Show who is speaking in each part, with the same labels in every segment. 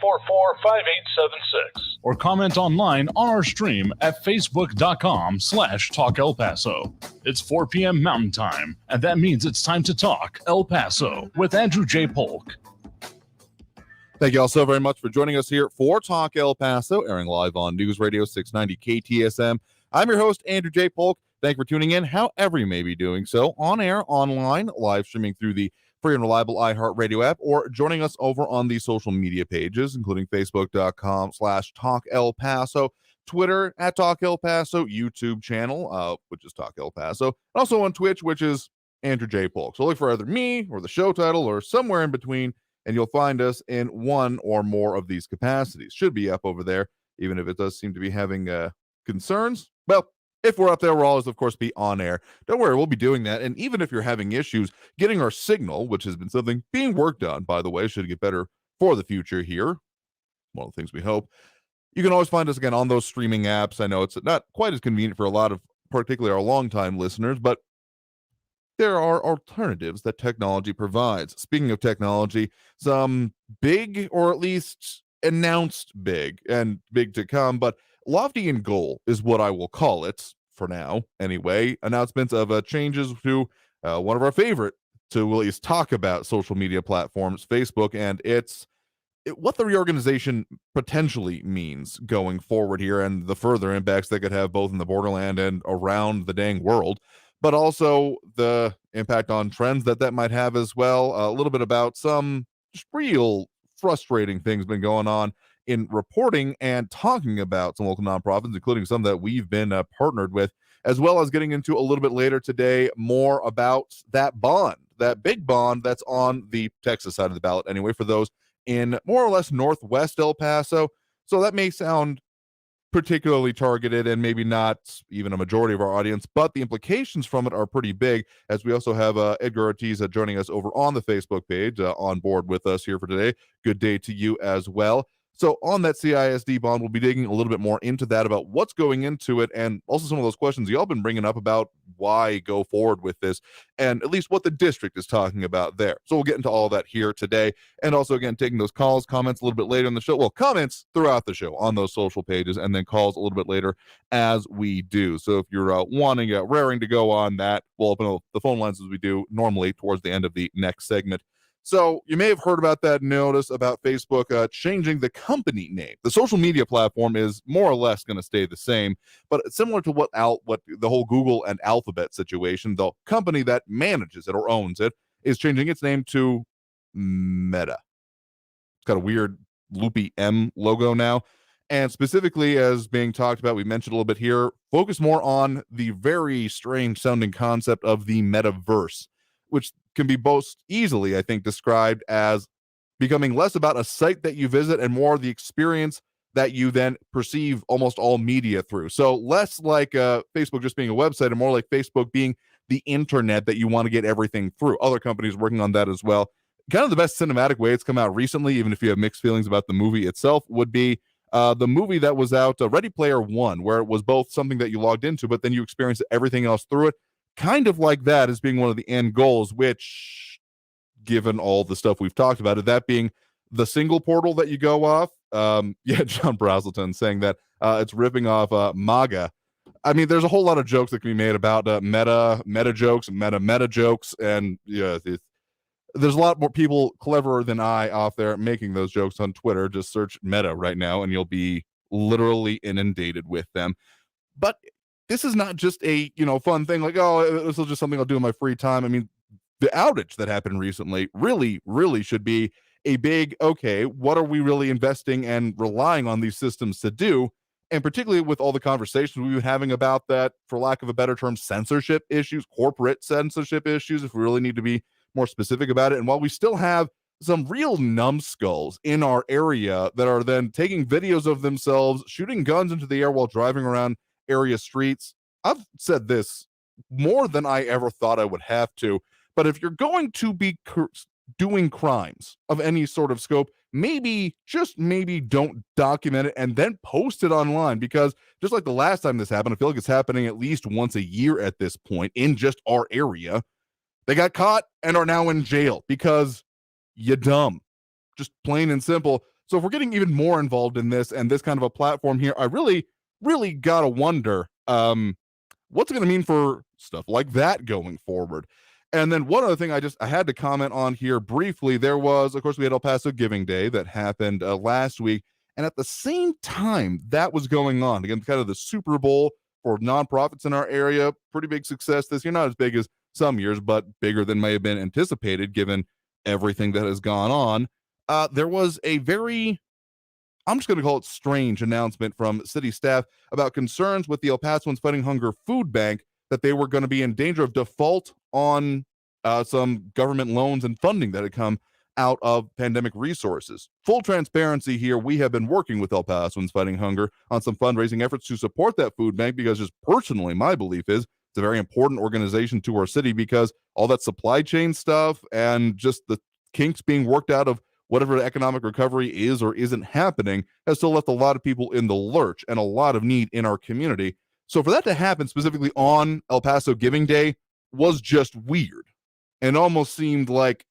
Speaker 1: 844-5876. Or comment online on our stream at facebook.com/Talk El Paso. It's 4 p.m. Mountain Time, and that means it's time to talk El Paso with Andrew J. Polk.
Speaker 2: Thank you all so very much for joining us here for Talk El Paso, airing live on News Radio 690 KTSM. I'm your host, Andrew J. Polk. Thank you for tuning in, however you may be doing so, on air, online, live streaming through the free and reliable iHeartRadio app, or joining us over on the social media pages, including facebook.com/Talk El Paso, Twitter at Talk El Paso, YouTube channel, which is Talk El Paso, and also on Twitch, which is Andrew J. Polk. So look for either me or the show title or somewhere in between, and you'll find us in one or more of these capacities. Should be up over there, even if it does seem to be having concerns. Well, if we're up there, we'll always, of course, be on air. Don't worry, we'll be doing that. And even if you're having issues getting our signal, which has been something being worked on, by the way, should get better for the future here, one of the things we hope, you can always find us again on those streaming apps. I know it's not quite as convenient for a lot of, particularly our longtime listeners, but there are alternatives that technology provides. Speaking of technology, some big, or at least announced big, and big to come, but lofty in goal is what I will call it for now. Anyway, announcements of changes to one of our favorite to at least talk about social media platforms, Facebook, and what the reorganization potentially means going forward here, and the further impacts that could have both in the borderland and around the dang world, but also the impact on trends that might have as well. A little bit about some just real frustrating things been going on in reporting and talking about some local nonprofits, including some that we've been partnered with, as well as getting into a little bit later today more about that bond, that big bond that's on the Texas side of the ballot anyway, for those in more or less northwest El Paso. So that may sound particularly targeted and maybe not even a majority of our audience, but the implications from it are pretty big, as we also have Edgar Ortiz joining us over on the Facebook page on board with us here for today. Good day to you as well. So on that CISD bond, we'll be digging a little bit more into that, about what's going into it, and also some of those questions y'all been bringing up about why go forward with this, and at least what the district is talking about there. So we'll get into all that here today, and also, again, taking those calls, comments a little bit later in the show. Well, comments throughout the show on those social pages, and then calls a little bit later as we do. So if you're raring to go on that, we'll open up the phone lines as we do normally towards the end of the next segment. So you may have heard about that notice about Facebook changing the company name. The social media platform is more or less going to stay the same, but it's similar to what the whole Google and Alphabet situation. The company that manages it or owns it is changing its name to Meta. It's got a weird loopy M logo now. And specifically, as being talked about, we mentioned a little bit here, focus more on the very strange sounding concept of the metaverse, which can be most easily, I think, described as becoming less about a site that you visit and more the experience that you then perceive almost all media through. So less like Facebook just being a website, and more like Facebook being the internet that you want to get everything through. Other companies working on that as well. Kind of the best cinematic way it's come out recently, even if you have mixed feelings about the movie itself, would be the movie that was out, Ready Player One, where it was both something that you logged into, but then you experienced everything else through it. Kind of like that as being one of the end goals, which, given all the stuff we've talked about it, that being the single portal that you go off. John Brazelton saying that it's ripping off MAGA. I mean, there's a whole lot of jokes that can be made about meta jokes and meta jokes, and there's a lot more people cleverer than I off there making those jokes on Twitter. Just search meta right now and you'll be literally inundated with them. But this is not just a, fun thing like, oh, this is just something I'll do in my free time. I mean, the outage that happened recently really, really should be a big, okay, what are we really investing and relying on these systems to do? And particularly with all the conversations we've been having about that, for lack of a better term, censorship issues, corporate censorship issues, if we really need to be more specific about it. And while we still have some real numbskulls in our area that are then taking videos of themselves shooting guns into the air while driving around area streets, I've said this more than I ever thought I would have to, but if you're going to be doing crimes of any sort of scope, maybe, just maybe, don't document it and then post it online, because just like the last time this happened, I feel like it's happening at least once a year at this point in just our area. They got caught and are now in jail because you're dumb. Just plain and simple. So if we're getting even more involved in this and this kind of a platform here, I really, really got to wonder what's it going to mean for stuff like that going forward. And then one other thing I had to comment on here briefly. There was, of course, we had El Paso Giving Day that happened last week. And at the same time that was going on, again, kind of the Super Bowl for nonprofits in our area, pretty big success this year. Not as big as some years, but bigger than may have been anticipated given everything that has gone on. There was a very, I'm just going to call it strange announcement from city staff about concerns with the El Pasoans Fighting Hunger Food Bank that they were going to be in danger of default on some government loans and funding that had come out of pandemic resources. Full transparency here, we have been working with El Pasoans Fighting Hunger on some fundraising efforts to support that food bank because just personally, my belief is it's a very important organization to our city because all that supply chain stuff and just the kinks being worked out of whatever economic recovery is or isn't happening has still left a lot of people in the lurch and a lot of need in our community. So for that to happen specifically on El Paso Giving Day was just weird and almost seemed like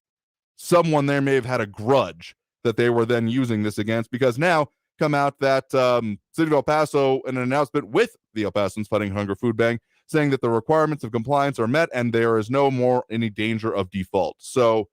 Speaker 2: someone there may have had a grudge that they were then using this against, because now come out that City of El Paso, in an announcement with the El Pasoans Fighting Hunger Food Bank, saying that the requirements of compliance are met and there is no more any danger of default. So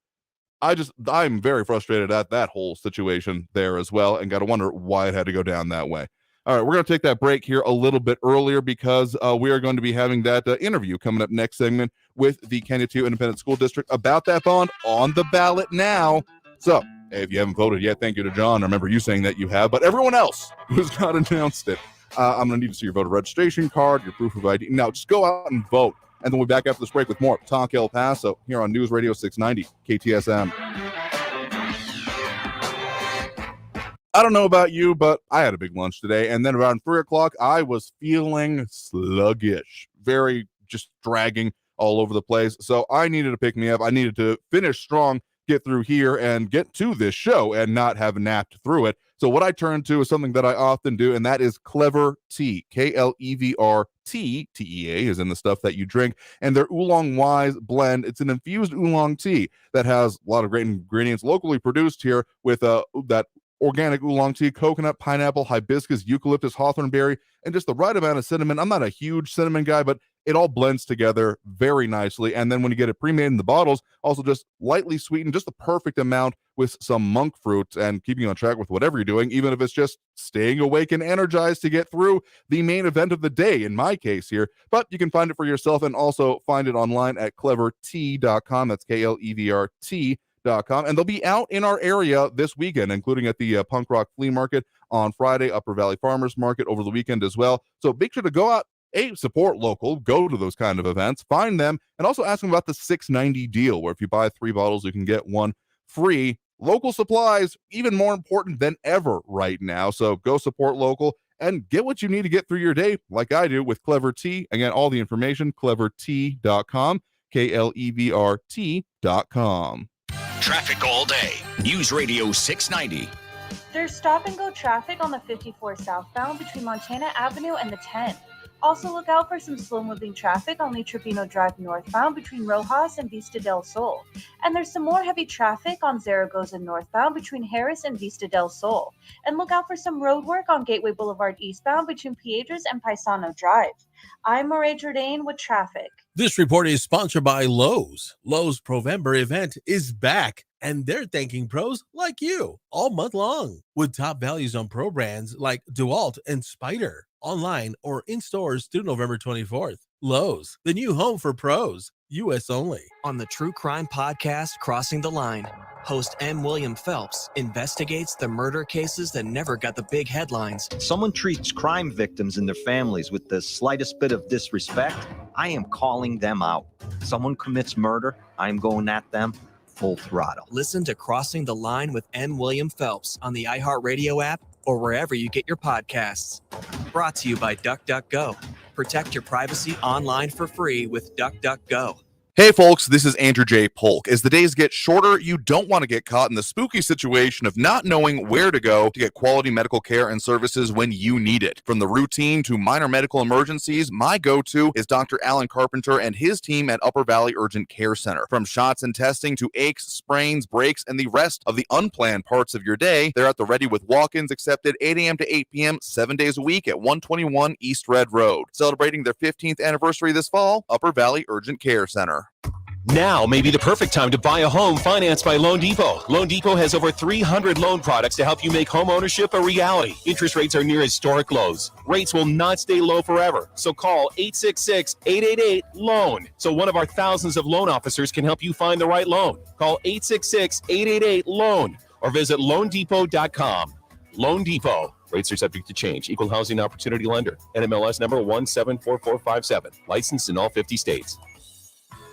Speaker 2: I'm very frustrated at that whole situation there as well, and got to wonder why it had to go down that way. All right, we're going to take that break here a little bit earlier because we are going to be having that interview coming up next segment with the Kansas Independent School District about that bond on the ballot now. So if you haven't voted yet, thank you to John. I remember you saying that you have, but everyone else who's not announced it, I'm going to need to see your voter registration card, your proof of ID. Now, just go out and vote. And then we'll be back after this break with more Talk El Paso here on News Radio 690 KTSM. I don't know about you, but I had a big lunch today. And then around 3 o'clock, I was feeling sluggish, very just dragging all over the place. So I needed to pick me up. I needed to finish strong, get through here and get to this show and not have napped through it. So what I turned to is something that I often do, and that is Clever Tea. KLEVRT, TEA is in the stuff that you drink, and their Oolong Wise blend. It's an infused oolong tea that has a lot of great ingredients locally produced here with that organic oolong tea, coconut, pineapple, hibiscus, eucalyptus, hawthorn berry, and just the right amount of cinnamon. I'm not a huge cinnamon guy, but it all blends together very nicely. And then when you get it pre-made in the bottles, also just lightly sweetened, just the perfect amount with some monk fruit and keeping you on track with whatever you're doing, even if it's just staying awake and energized to get through the main event of the day, in my case here. But you can find it for yourself and also find it online at clevertea.com. That's KLEVRT.com. And they'll be out in our area this weekend, including at the Punk Rock Flea Market on Friday, Upper Valley Farmers Market over the weekend as well. So make sure to go out, support local, go to those kind of events, find them, and also ask them about the $6.90 deal, where if you buy 3 bottles, you can get 1 free. Local supplies, even more important than ever right now. So go support local and get what you need to get through your day, like I do with Clever Tea. Again, all the information, clevertea.com, KLEVRT.com.
Speaker 3: Traffic all day. News Radio 690.
Speaker 4: There's stop-and-go traffic on the 54 southbound between Montana Avenue and the 10. Also look out for some slow-moving traffic on Lee Trevino Drive northbound between Rojas and Vista del Sol. And there's some more heavy traffic on Zaragoza northbound between Harris and Vista del Sol. And look out for some road work on Gateway Boulevard eastbound between Piedras and Paisano Drive. I'm Marae Jourdain with traffic.
Speaker 5: This report is sponsored by Lowe's. Lowe's Provember event is back, and they're thanking pros like you all month long with top values on pro brands like DeWalt and Spyder, online or in stores through November 24th. Lowe's, the new home for pros, U.S. only.
Speaker 6: On the true crime podcast Crossing the Line, host M. William Phelps investigates the murder cases that never got the big headlines.
Speaker 7: Someone treats crime victims and their families with the slightest bit of disrespect, I am calling them out. Someone commits murder, I am going at them full throttle.
Speaker 6: Listen to Crossing the Line with M. William Phelps on the iHeartRadio app or wherever you get your podcasts. Brought to you by DuckDuckGo. Protect your privacy online for free with DuckDuckGo.
Speaker 2: Hey folks, this is Andrew J. Polk. As the days get shorter, you don't want to get caught in the spooky situation of not knowing where to go to get quality medical care and services when you need it. From the routine to minor medical emergencies, my go-to is Dr. Alan Carpenter and his team at Upper Valley Urgent Care Center. From shots and testing to aches, sprains, breaks, and the rest of the unplanned parts of your day, they're at the ready with walk-ins accepted 8 a.m. to 8 p.m. 7 days a week at 121 East Red Road. Celebrating their 15th anniversary this fall, Upper Valley Urgent Care Center.
Speaker 8: Now may be the perfect time to buy a home financed by Loan Depot. Loan Depot has over 300 loan products to help you make home ownership a reality. Interest rates are near historic lows. Rates will not stay low forever. So call 866-888-LOAN so one of our thousands of loan officers can help you find the right loan. Call 866-888-LOAN or visit loandepot.com. Loan Depot. Rates are subject to change. Equal housing opportunity lender. NMLS number 174457. Licensed in all 50 states.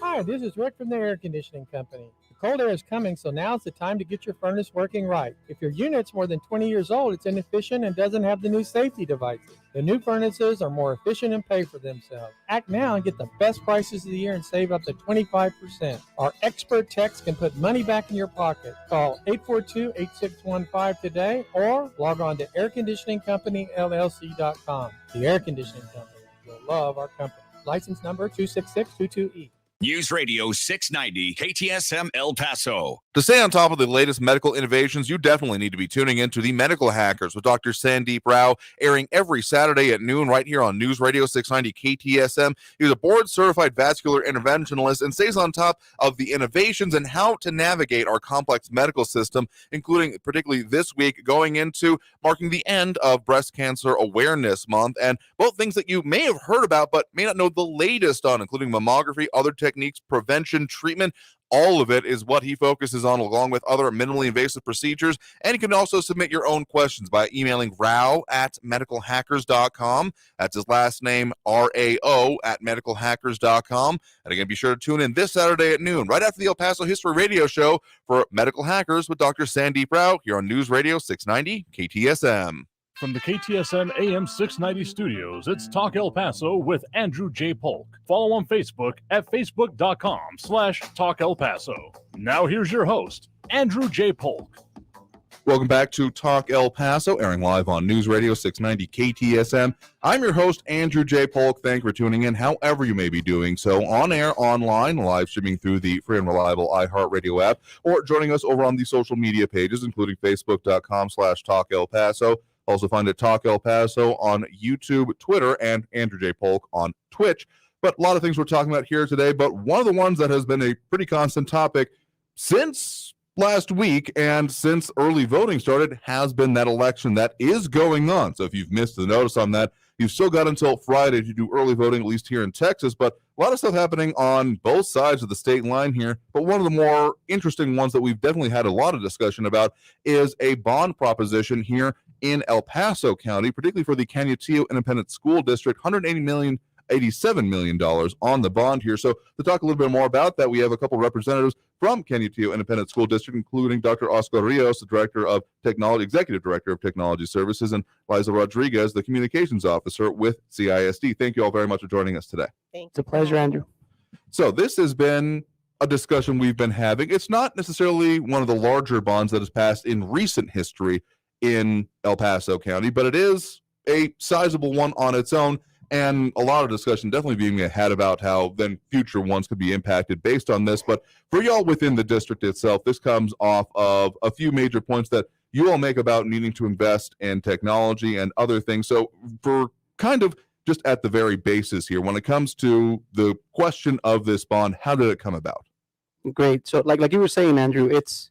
Speaker 9: Hi, this is Rick from the air conditioning company. The cold air is coming, so now's the time to get your furnace working right. If your unit's more than 20 years old, it's inefficient and doesn't have the new safety devices. The new furnaces are more efficient and pay for themselves. Act now and get the best prices of the year and save up to 25%. Our expert techs can put money back in your pocket. Call 842-8615 today or log on to airconditioningcompanyllc.com. The Air Conditioning Company. You'll love our company. License number 26622E.
Speaker 3: News Radio 690 KTSM El Paso.
Speaker 2: To stay on top of the latest medical innovations, you definitely need to be tuning in to the Medical Hackers with Dr. Sandeep Rao, airing every Saturday at noon right here on News Radio 690 KTSM. He's a board-certified vascular interventionalist and stays on top of the innovations and how to navigate our complex medical system, including particularly this week going into marking the end of Breast Cancer Awareness Month, and both things that you may have heard about but may not know the latest on, including mammography, other techniques, prevention, treatment. All of it is what he focuses on, along with other minimally invasive procedures. And you can also submit your own questions by emailing rao@medicalhackers.com. That's his last name, RAO@medicalhackers.com. And again, be sure to tune in this Saturday at noon, right after the El Paso History Radio Show, for Medical Hackers with Dr. Sandeep Rao here on News Radio 690 KTSM.
Speaker 1: From the KTSM AM 690 studios, it's Talk El Paso with Andrew J. Polk. Follow on Facebook at facebook.com/Talk El Paso. Now here's your host, Andrew J. Polk.
Speaker 2: Welcome back to Talk El Paso, airing live on News Radio 690 KTSM. I'm your host, Andrew J. Polk. Thank you for tuning in, however you may be doing so, on air, online, live streaming through the free and reliable iHeartRadio app, or joining us over on the social media pages, including facebook.com/Talk El Paso. Also find it Talk El Paso on YouTube, Twitter, and Andrew J. Polk on Twitch. But a lot of things we're talking about here today, but one of the ones that has been a pretty constant topic since last week and since early voting started has been that election that is going on. So if you've missed the notice on that, you've still got until Friday to do early voting, at least here in Texas. But a lot of stuff happening on both sides of the state line here. But one of the more interesting ones that we've definitely had a lot of discussion about is a bond proposition here in El Paso County, particularly for the Canutillo Independent School District, $87 million on the bond here. So to talk a little bit more about that, we have a couple representatives from Canutillo Independent School District, including Dr. Oscar Rios, the Director of Technology, Executive Director of Technology Services, and Liza Rodriguez, the Communications Officer with CISD. Thank you all very much for joining us today.
Speaker 9: It's a pleasure, Andrew.
Speaker 2: So this has been a discussion we've been having. It's not necessarily one of the larger bonds that has passed in recent history in El Paso County, but it is a sizable one on its own, and a lot of discussion definitely being had about how then future ones could be impacted based on this. But for y'all within the district itself, this comes off of a few major points that you all make about needing to invest in technology and other things. So for kind of just at the very basis here, when it comes to the question of this bond, how did it come about?
Speaker 10: Great. So like you were saying, Andrew, it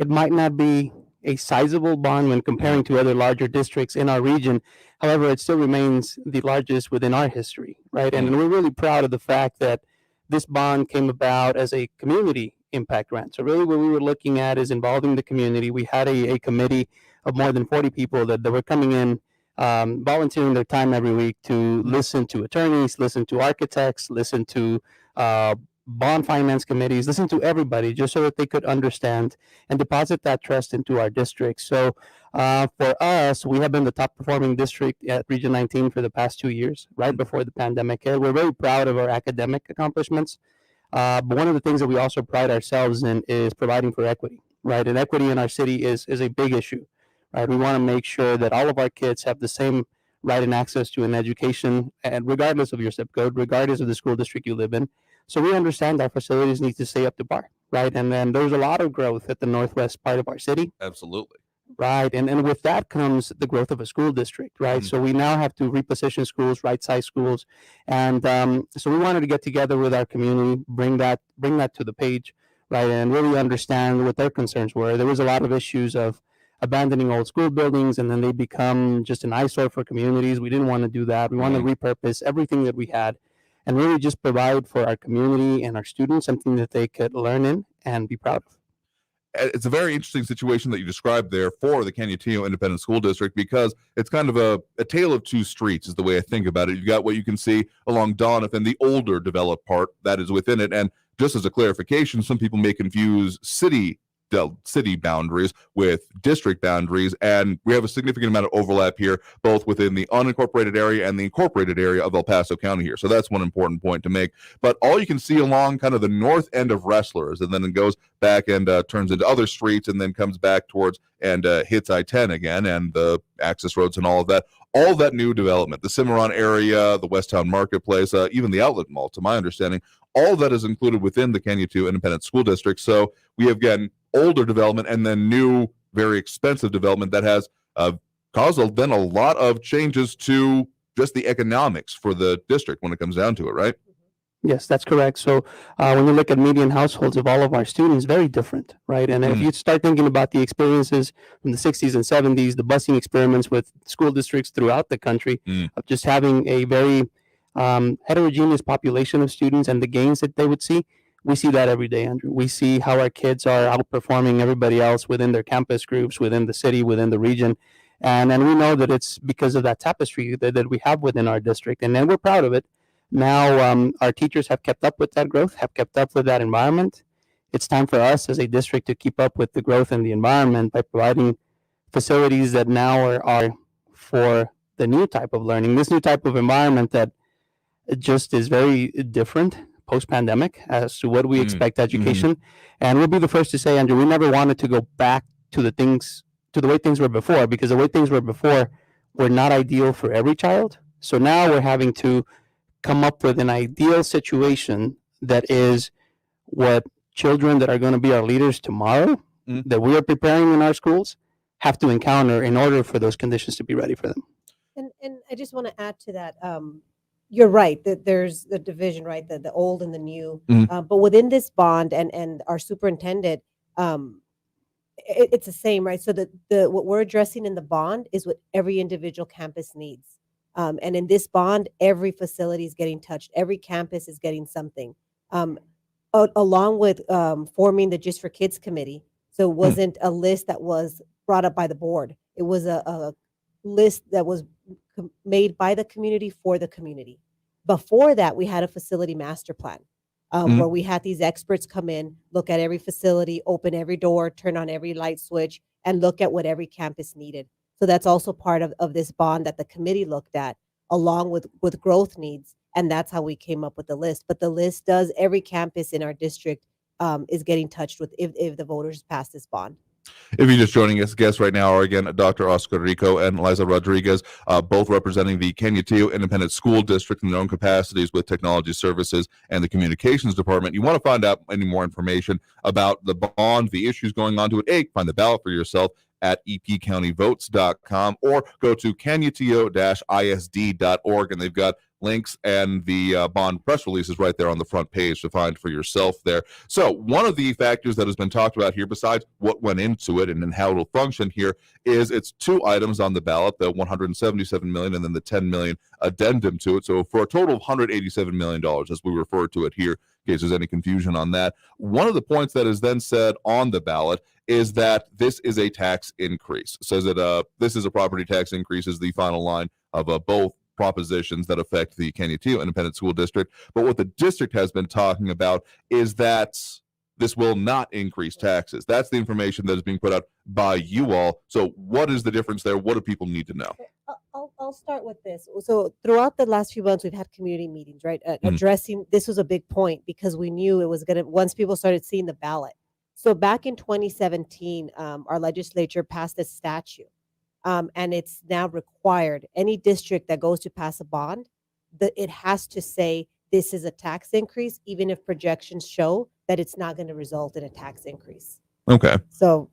Speaker 10: might not be a sizable bond when comparing to other larger districts in our region. However, it still remains the largest within our history, right? And we're really proud of the fact that this bond came about as a community impact grant. So really what we were looking at is involving the community. We had a committee of more than 40 people that were coming in, volunteering their time every week to listen to attorneys, listen to architects, listen to bond finance committees, listen to everybody just so that they could understand and deposit that trust into our district. So for us, we have been the top performing district at Region 19 for the past 2 years, right before the pandemic hit. We're very proud of our academic accomplishments. But one of the things that we also pride ourselves in is providing for equity, right? And equity in our city is a big issue, right? We want to make sure that all of our kids have the same right and access to an education, and regardless of your zip code, regardless of the school district you live in. So we understand our facilities need to stay up to par, right? And then there's a lot of growth at the northwest part of our city.
Speaker 2: Absolutely.
Speaker 10: Right. And with that comes the growth of a school district, right? So we now have to reposition schools, right size schools. And so we wanted to get together with our community, bring that to the page, right? And really understand what their concerns were. There was a lot of issues of abandoning old school buildings, and then they become just an eyesore for communities. We didn't want to do that. We want to repurpose everything that we had and really just provide for our community and our students something that they could learn in and be proud of.
Speaker 2: It's a very interesting situation that you described there for the Canutillo Independent School District, because it's kind of a tale of two streets is the way I think about it. You've got what you can see along Doniphan and the older developed part that is within it. And just as a clarification, some people may confuse city boundaries with district boundaries, and we have a significant amount of overlap here, both within the unincorporated area and the incorporated area of El Paso County here. So that's one important point to make. But all you can see along kind of the north end of Wrestlers, and then it goes back and turns into other streets, and then comes back towards and hits I-10 again, and the access roads and all of that. All that new development, the Cimarron area, the Westtown Marketplace, even the Outlet Mall, to my understanding, all that is included within the Canutillo Independent School District. So we have, again, older development and then new, very expensive development that has caused then a lot of changes to just the economics for the district when it comes down to it, right?
Speaker 10: Yes, that's correct. So when you look at median households of all of our students, very different, right? And if you start thinking about the experiences from the 60s and 70s, the busing experiments with school districts throughout the country, of just having a very heterogeneous population of students and the gains that they would see, we see that every day, Andrew. We see how our kids are outperforming everybody else within their campus groups, within the city, within the region. And we know that it's because of that tapestry that we have within our district. And then we're proud of it. Now, our teachers have kept up with that growth, have kept up with that environment. It's time for us as a district to keep up with the growth in the environment by providing facilities that now are for the new type of learning, this new type of environment that just is very different post-pandemic as to what we expect education. And we'll be the first to say, Andrew, we never wanted to go back to the way things were before, because the way things were before were not ideal for every child. So now we're having to come up with an ideal situation that is what children that are going to be our leaders tomorrow, that we are preparing in our schools, have to encounter in order for those conditions to be ready for them.
Speaker 11: And I just want to add to that. You're right that there's the division, right? The old and the new. But within this bond and our superintendent, it's the same, right? So what we're addressing in the bond is what every individual campus needs. And in this bond, every facility is getting touched. Every campus is getting something. Along with forming the Just for Kids committee. So it wasn't a list that was brought up by the board. It was a list that was made by the community for the community. Before that, we had a facility master plan where we had these experts come in, look at every facility, open every door, turn on every light switch, and look at what every campus needed. So that's also part of this bond that the committee looked at, along with growth needs. And that's how we came up with the list. But the list does, every campus in our district is getting touched with if the voters pass this bond.
Speaker 2: If you're just joining us, guests right now are, again, Dr. Oscar Rico and Liza Rodriguez, both representing the Canutillo Independent School District in their own capacities with Technology Services and the Communications Department. You want to find out any more information about the bond, the issues going on to it, find the ballot for yourself at epcountyvotes.com, or go to canutillo-isd.org, and they've got links and the bond press releases right there on the front page to find for yourself there. So one of the factors that has been talked about here, besides what went into it and then how it'll function here, is it's two items on the ballot, the $177 million and then the $10 million addendum to it. So for a total of $187 million, as we refer to it here, in case there's any confusion on that. One of the points that is then said on the ballot is that this is a tax increase. It says that this is a property tax increase is the final line of both propositions that affect the Canutillo Independent School District. But what the district has been talking about is that this will not increase taxes. That's the information that is being put out by you all. So what is the difference there? What do people need to know?
Speaker 11: I'll I'll start with this. So throughout the last few months, we've had community meetings, right? Addressing this was a big point because we knew it was going to, once people started seeing the ballot. So back in 2017, our legislature passed a statute, and it's now required any district that goes to pass a bond, that it has to say this is a tax increase, even if projections show that it's not going to result in a tax increase.
Speaker 2: Okay.
Speaker 11: So,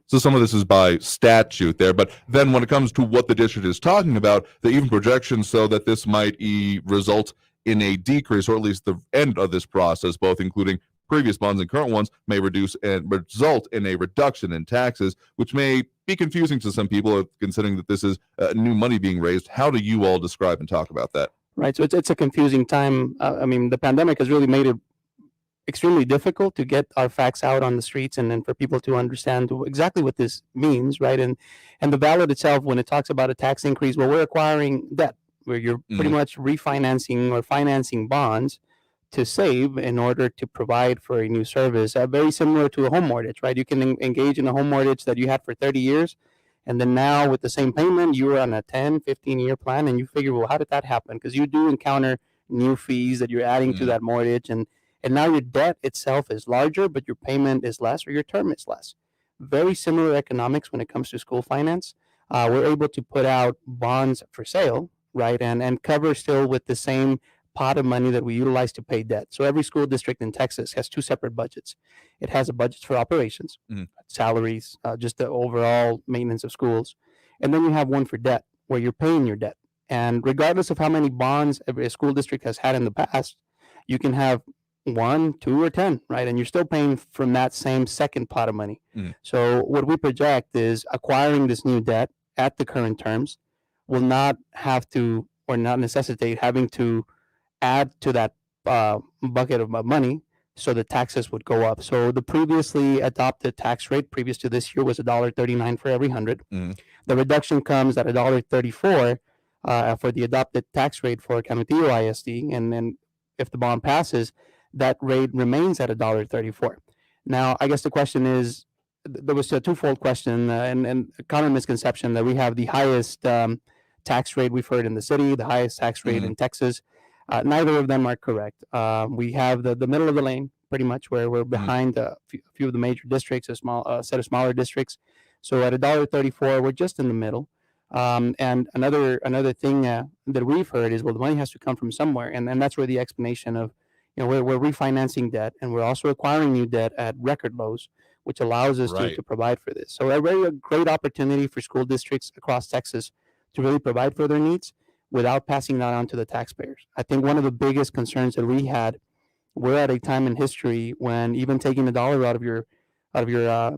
Speaker 2: So some of this is by statute there, but then when it comes to what the district is talking about, the even projections show that this might result in a decrease, or at least the end of this process, both including previous bonds and current ones, may reduce and result in a reduction in taxes, which may be confusing to some people considering that this is new money being raised. How do you all describe and talk about that?
Speaker 10: Right. So it's a confusing time. I mean, the pandemic has really made it extremely difficult to get our facts out on the streets and for people to understand exactly what this means, right? And the ballot itself, when it talks about a tax increase, well, we're acquiring debt where you're pretty much refinancing or financing bonds to save in order to provide for a new service, very similar to a home mortgage, right? You can engage in a home mortgage that you had for 30 years. And then now with the same payment, you're on a 10, 15-year plan, and you figure, well, how did that happen? Because you do encounter new fees that you're adding to that mortgage. And now your debt itself is larger, but your payment is less or your term is less. Very similar economics when it comes to school finance. We're able to put out bonds for sale, right? And cover still with the same pot of money that we utilize to pay debt. So every school district in Texas has two separate budgets. It has a budget for operations, salaries, just the overall maintenance of schools. And then you have one for debt, where you're paying your debt. And regardless of how many bonds every school district has had in the past, you can have 1, 2, or 10, right? And you're still paying from that same second pot of money. So what we project is acquiring this new debt at the current terms will not have to, or not necessitate having to add to that bucket of money, so the taxes would go up. So the previously adopted tax rate previous to this year was $1.39 for every 100. The reduction comes at $1.34 for the adopted tax rate for Canutillo ISD, and then if the bond passes, that rate remains at $1.34. Now, I guess the question is, there was a twofold question and a common misconception that we have the highest tax rate we've heard in the city, the highest tax rate in Texas. Neither of them are correct. We have the middle of the lane, pretty much, where we're behind a few of the major districts, a small set of smaller districts. So at $1.34, we're just in the middle. And another thing that we've heard is, well, the money has to come from somewhere, and that's where the explanation of, we're refinancing debt, and we're also acquiring new debt at record lows, which allows us to provide for this. So a very great opportunity for school districts across Texas to really provide for their needs without passing that on to the taxpayers. I think one of the biggest concerns that we had, we're at a time in history when even taking a dollar out of your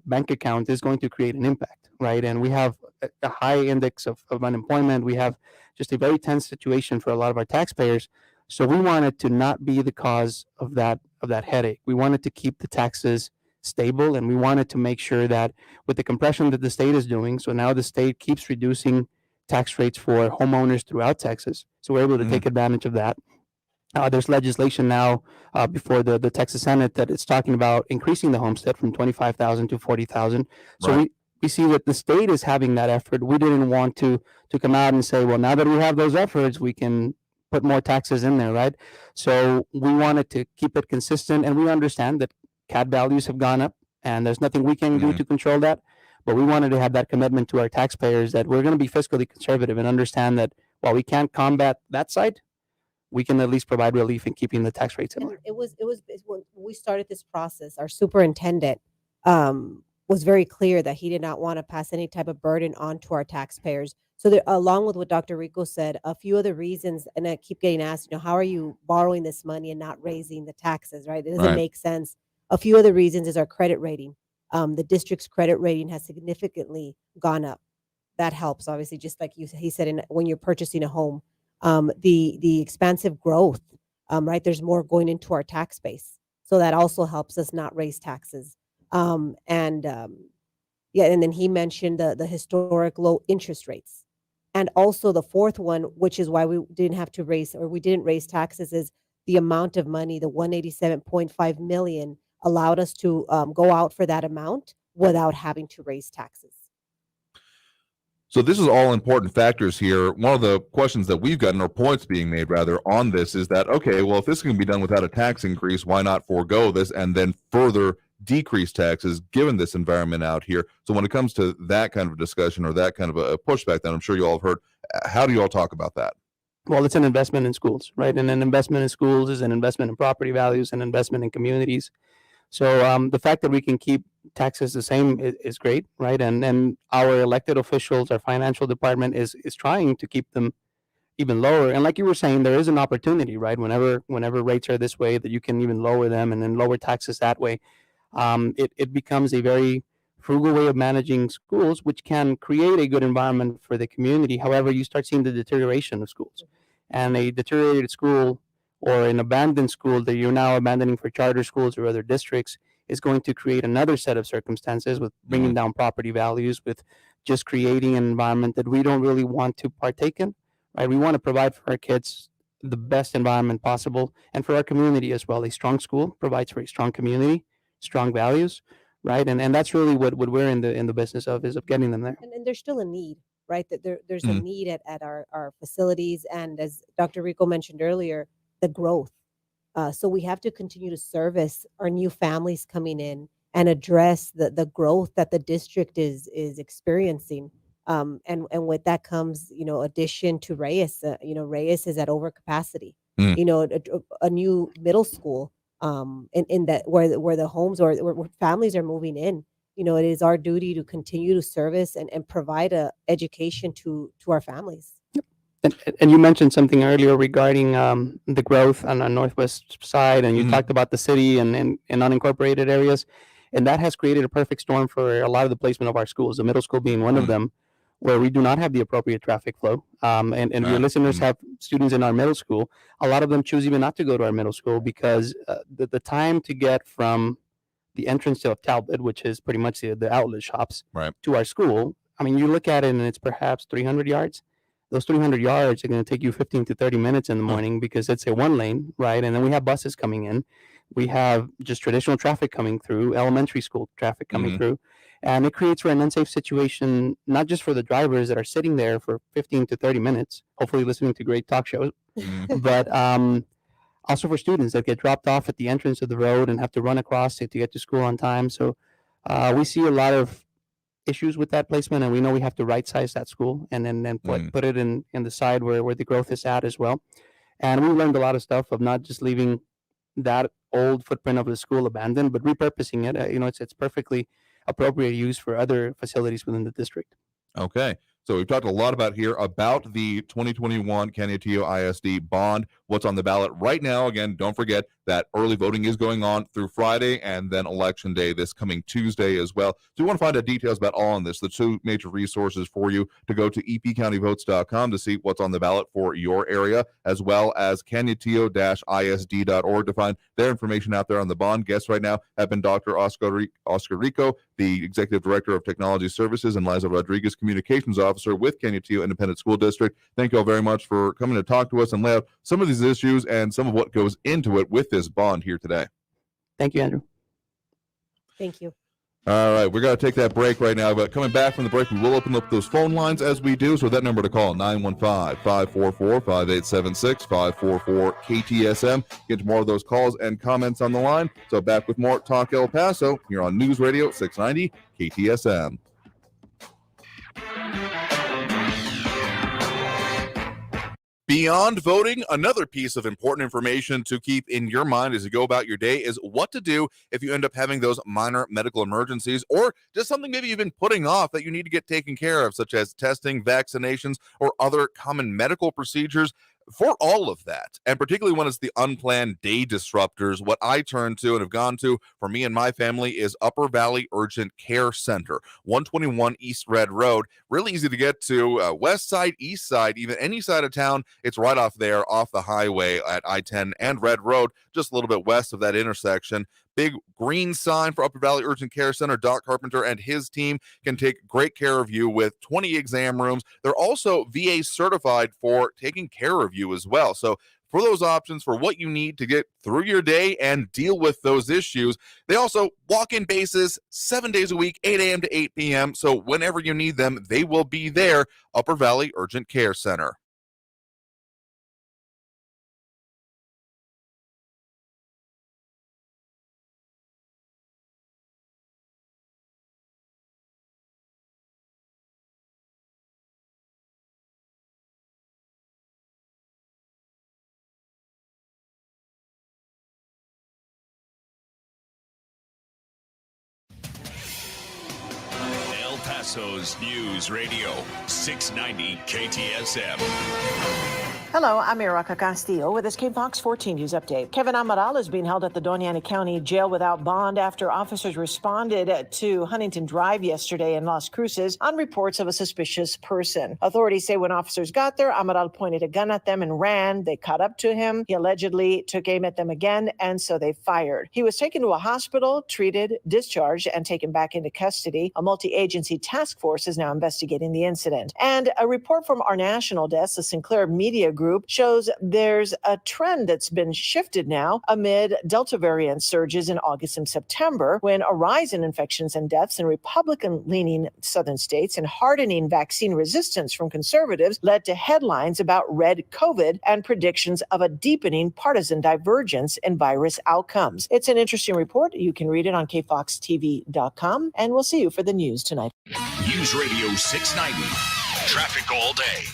Speaker 10: bank account is going to create an impact, right? And we have a high index of unemployment. We have just a very tense situation for a lot of our taxpayers. So we wanted to not be the cause of that headache. We wanted to keep the taxes stable, and we wanted to make sure that with the compression that the state is doing, so now the state keeps reducing tax rates for homeowners throughout Texas. So we're able to take advantage of that. There's legislation now before the Texas Senate that it's talking about increasing the homestead from 25,000 to 40,000. So we see that the state is having that effort. We didn't want to come out and say, well, now that we have those efforts, we can put more taxes in there, right? So we wanted to keep it consistent, and we understand that CAD values have gone up, and there's nothing we can do to control that. But we wanted to have that commitment to our taxpayers that we're going to be fiscally conservative and understand that while we can't combat that side, we can at least provide relief in keeping the tax rate similar.
Speaker 11: It was when we started this process, our superintendent was very clear that he did not want to pass any type of burden on to our taxpayers. So there, along with what Dr. Rico said, a few of the reasons, and I keep getting asked, how are you borrowing this money and not raising the taxes, right? It doesn't make sense. A few of the reasons is our credit rating. The district's credit rating has significantly gone up. That helps, obviously, just like he said, when you're purchasing a home. The expansive growth, right? There's more going into our tax base. So that also helps us not raise taxes. And then he mentioned the historic low interest rates. And also the fourth one, which is why we didn't raise taxes, is the amount of money, the $187.5 million allowed us to go out for that amount without having to raise taxes.
Speaker 2: So this is all important factors here. One of the questions that we've gotten, or points being made rather, on this is that, okay, well, if this can be done without a tax increase, why not forego this and then further decrease taxes given this environment out here? So when it comes to that kind of discussion or that kind of a pushback that I'm sure you all have heard, how do you all talk about that?
Speaker 10: Well, it's an investment in schools, right? And an investment in schools is an investment in property values, an investment in communities. So the fact that we can keep taxes the same is great, right? And our elected officials, our financial department is trying to keep them even lower. And like you were saying, there is an opportunity, right? Whenever rates are this way, that you can even lower them and then lower taxes that way. It becomes a very frugal way of managing schools, which can create a good environment for the community. However, you start seeing the deterioration of schools, and a deteriorated school or an abandoned school that you're now abandoning for charter schools or other districts is going to create another set of circumstances with bringing down property values, with just creating an environment that we don't really want to partake in, right? We want to provide for our kids the best environment possible, and for our community as well. A strong school provides for a strong community, strong values, right? And that's really what we're in the business of, is of getting them there.
Speaker 11: And there's still a need, right? That there's a need at our facilities, and as Dr. Rico mentioned earlier, the growth. So we have to continue to service our new families coming in and address the growth that the district is experiencing. And with that comes, addition to Reyes. Reyes is at overcapacity. A new middle school in that where the homes or where families are moving in. It is our duty to continue to service and provide a education to our families.
Speaker 10: And you mentioned something earlier regarding the growth on the northwest side, and you talked about the city and unincorporated areas, and that has created a perfect storm for a lot of the placement of our schools, the middle school being one of them, where we do not have the appropriate traffic flow. And if your listeners have students in our middle school, a lot of them choose even not to go to our middle school because the time to get from the entrance of Talbot, which is pretty much the outlet shops, to our school, I mean, you look at it and it's perhaps 300 yards. Those 300 yards are going to take you 15 to 30 minutes in the morning because it's a one lane, right? And then we have buses coming in. We have just traditional traffic coming through, elementary school traffic coming through. And it creates for an unsafe situation, not just for the drivers that are sitting there for 15 to 30 minutes, hopefully listening to great talk shows, but also for students that get dropped off at the entrance of the road and have to run across it to get to school on time. So we see a lot of issues with that placement, and we know we have to right size that school and then put it in the side where the growth is at as well. And we learned a lot of stuff of not just leaving that old footprint of the school abandoned, but repurposing it. It's perfectly appropriate use for other facilities within the district.
Speaker 2: Okay. So we've talked a lot about the 2021 Canutillo ISD bond, what's on the ballot right now. Again, don't forget that early voting is going on through Friday and then Election Day this coming Tuesday as well. So you want to find out details about all on this, the two major resources for you to go to epcountyvotes.com to see what's on the ballot for your area, as well as canutillo-isd.org to find their information out there on the bond. Guests right now have been Dr. Oscar Rico, the Executive Director of Technology Services, and Liza Rodriguez, Communications Officer with Canutillo Independent School District. Thank you all very much for coming to talk to us and lay out some of these issues and some of what goes into it with this bond here today.
Speaker 10: Thank you, Andrew.
Speaker 11: Thank you.
Speaker 2: All right, we're going to take that break right now, but coming back from the break, we will open up those phone lines as we do. So that number to call, 915-544-5876, 544-KTSM. Get more of those calls and comments on the line. So back with more Talk El Paso here on News Radio 690 KTSM. Beyond voting, another piece of important information to keep in your mind as you go about your day is what to do if you end up having those minor medical emergencies or just something maybe you've been putting off that you need to get taken care of, such as testing, vaccinations, or other common medical procedures. For all of that, and particularly when it's the unplanned day disruptors, what I turn to and have gone to for me and my family is Upper Valley Urgent Care Center, 121 East Red Road. Really easy to get to, west side, east side, even any side of town. It's right off there, off the highway at I-10 and Red Road, just a little bit west of that intersection. Big green sign for Upper Valley Urgent Care Center. Doc Carpenter and his team can take great care of you with 20 exam rooms. They're also VA certified for taking care of you as well. So for those options for what you need to get through your day and deal with those issues. They also walk-in basis 7 days a week, 8 a.m. to 8 p.m. So whenever you need them, they will be there. Upper Valley Urgent Care Center.
Speaker 3: El Paso's News Radio 690 KTSM.
Speaker 12: Hello, I'm Erica Castillo with this KFOX 14 News Update. Kevin Amaral is being held at the Doña Ana County Jail without bond after officers responded to Huntington Drive yesterday in Las Cruces on reports of a suspicious person. Authorities say when officers got there, Amaral pointed a gun at them and ran. They caught up to him. He allegedly took aim at them again, and so they fired. He was taken to a hospital, treated, discharged, and taken back into custody. A multi-agency task force is now investigating the incident. And a report from our national desk, the Sinclair Media Group, shows there's a trend that's been shifted now amid Delta variant surges in August and September, when a rise in infections and deaths in Republican-leaning southern states and hardening vaccine resistance from conservatives led to headlines about red COVID and predictions of a deepening partisan divergence in virus outcomes. It's an interesting report. You can read it on kfoxtv.com, and we'll see you for the news tonight.
Speaker 3: News Radio 690. Traffic all day.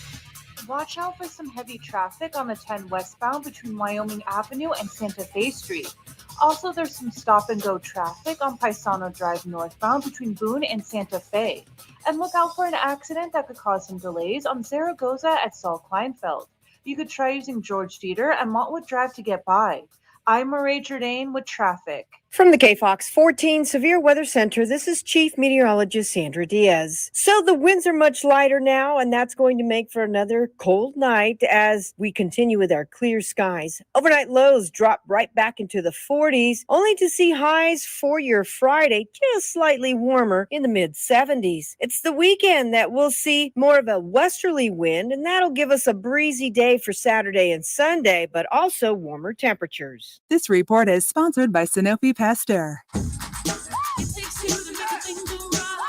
Speaker 4: Watch out for some heavy traffic on the 10 westbound between Wyoming Avenue and Santa Fe Street. Also, there's some stop-and-go traffic on Paisano Drive northbound between Boone and Santa Fe. And look out for an accident that could cause some delays on Zaragoza at Saul Kleinfeld. You could try using George Dieter and Montwood Drive to get by. I'm Marie Jourdain with traffic.
Speaker 13: From the KFOX 14 Severe Weather Center, this is Chief Meteorologist Sandra Diaz. So the winds are much lighter now, and that's going to make for another cold night as we continue with our clear skies. Overnight lows drop right back into the 40s, only to see highs for your Friday just slightly warmer in the mid-70s. It's the weekend that we'll see more of a westerly wind, and that'll give us a breezy day for Saturday and Sunday, but also warmer temperatures.
Speaker 14: This report is sponsored by Sanofi Pasteur.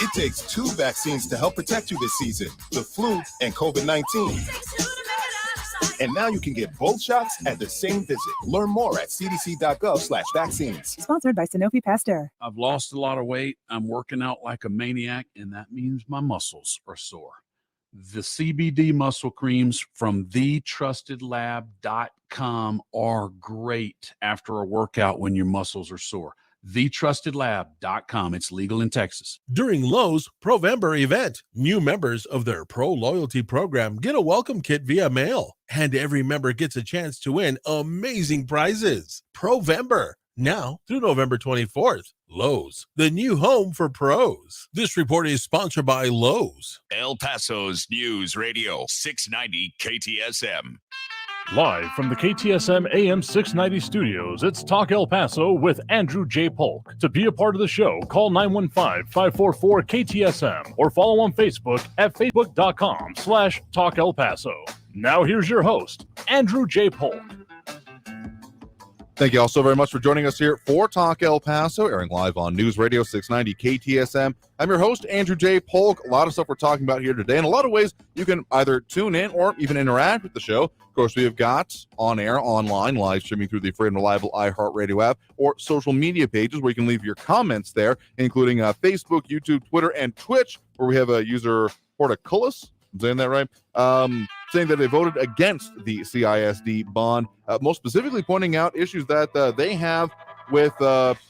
Speaker 15: It takes two vaccines to help protect you this season, the flu and COVID-19. And now you can get both shots at the same visit. Learn more at cdc.gov/vaccines.
Speaker 14: Sponsored by Sanofi Pasteur.
Speaker 16: I've lost a lot of weight. I'm working out like a maniac, and that means my muscles are sore. The CBD muscle creams from thetrustedlab.com are great after a workout when your muscles are sore. thetrustedlab.com. It's legal in Texas.
Speaker 5: During Lowe's Provember event, new members of their Pro Loyalty program get a welcome kit via mail, and every member gets a chance to win amazing prizes. Provember, now through November 24th. Lowe's, the new home for pros. This report is sponsored by Lowe's.
Speaker 3: El Paso's News Radio 690 KTSM.
Speaker 1: Live from the KTSM AM 690 studios, it's Talk El Paso with Andrew J. Polk. To be a part of the show, call 915-544-KTSM or follow on Facebook at facebook.com/Talk El Paso. Now here's your host, Andrew J. Polk.
Speaker 2: Thank you all so very much for joining us here for Talk El Paso, airing live on News Radio 690 KTSM. I'm your host, Andrew J. Polk. A lot of stuff we're talking about here today, and a lot of ways you can either tune in or even interact with the show. Of course, we have got on-air, online, live streaming through the free and reliable iHeartRadio app or social media pages where you can leave your comments there, including Facebook, YouTube, Twitter, and Twitch, where we have a user, Porticulus, I'm saying that right, saying that they voted against the CISD bond, most specifically pointing out issues that they have with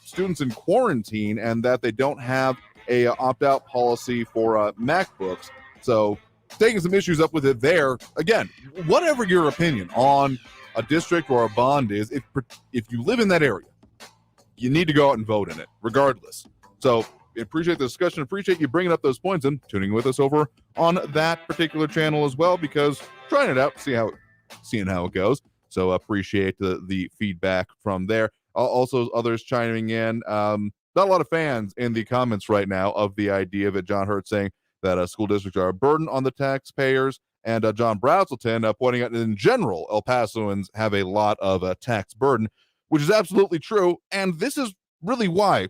Speaker 2: students in quarantine and that they don't have a opt-out policy for MacBooks. So taking some issues up with it there. Again, whatever your opinion on a district or a bond is, if you live in that area, you need to go out and vote in it, regardless. So appreciate the discussion, appreciate you bringing up those points and tuning with us over on that particular channel as well, because trying it out, seeing how it goes. So appreciate the feedback from there. Also, others chiming in. Not a lot of fans in the comments right now of the idea of it. John Hurt saying that school districts are a burden on the taxpayers and John Brazelton pointing out that in general, El Pasoans have a lot of tax burden, which is absolutely true. And this is really why